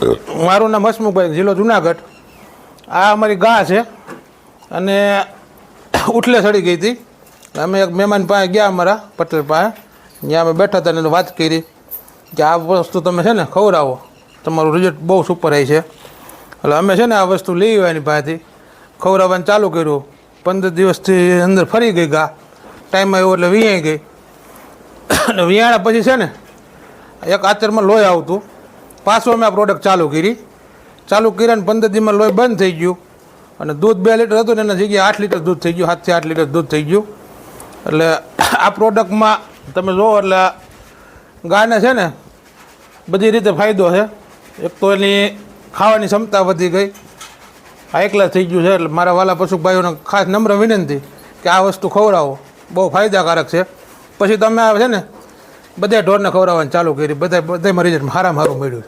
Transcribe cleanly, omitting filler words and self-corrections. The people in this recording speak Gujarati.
મારું નામ હસમુખભાઈ, જિલ્લો જુનાગઢ. આ અમારી ગા છે અને ઉઠલે ચડી ગઈ હતી. અમે એક મહેમાન પાસે ગયા, અમારા પટેલ પાસે. ત્યાં અમે બેઠા હતા અને વાત કરી કે આ વસ્તુ તમે છે ને ખવડાવો, તમારું રિઝલ્ટ બહુ સુપર આવી છે. એટલે અમે છે ને આ વસ્તુ લઈ આવ્યા એની પાસેથી, ખવડાવવાનું ચાલુ કર્યું. 15 દિવસથી અંદર ફરી ગઈ ગા, ટાઈમ આવ્યો એટલે વિયાઈ ગઈ. અને વિયાણા પછી છે ને એક આચરમાં લોહી આવતું. પાછું અમે આ પ્રોડક્ટ ચાલુ કર્યા ને 15 દિવસમાં લોહી બંધ થઈ ગયું. અને દૂધ 2 લીટર હતું ને એના જગ્યાએ 8 લીટર દૂધ થઈ ગયું, 7 થી 8 લીટર દૂધ થઈ ગયું. એટલે આ પ્રોડક્ટમાં તમે જુઓ એટલે ગાયને છે ને બધી રીતે ફાયદો છે. એક તો એની ખાવાની ક્ષમતા વધી ગઈ, આ એકલા થઈ ગયું છે. એટલે મારા વાલા પશુભાઈઓને ખાસ નમ્ર વિનંતી કે આ વસ્તુ ખવડાવો, બહુ ફાયદાકારક છે. પછી તમે આ છે ને બધા ઢોરને ખવડાવવાનું ચાલુ કરી, બધામાં રિઝલ્ટ સારામાં સારું મળ્યું.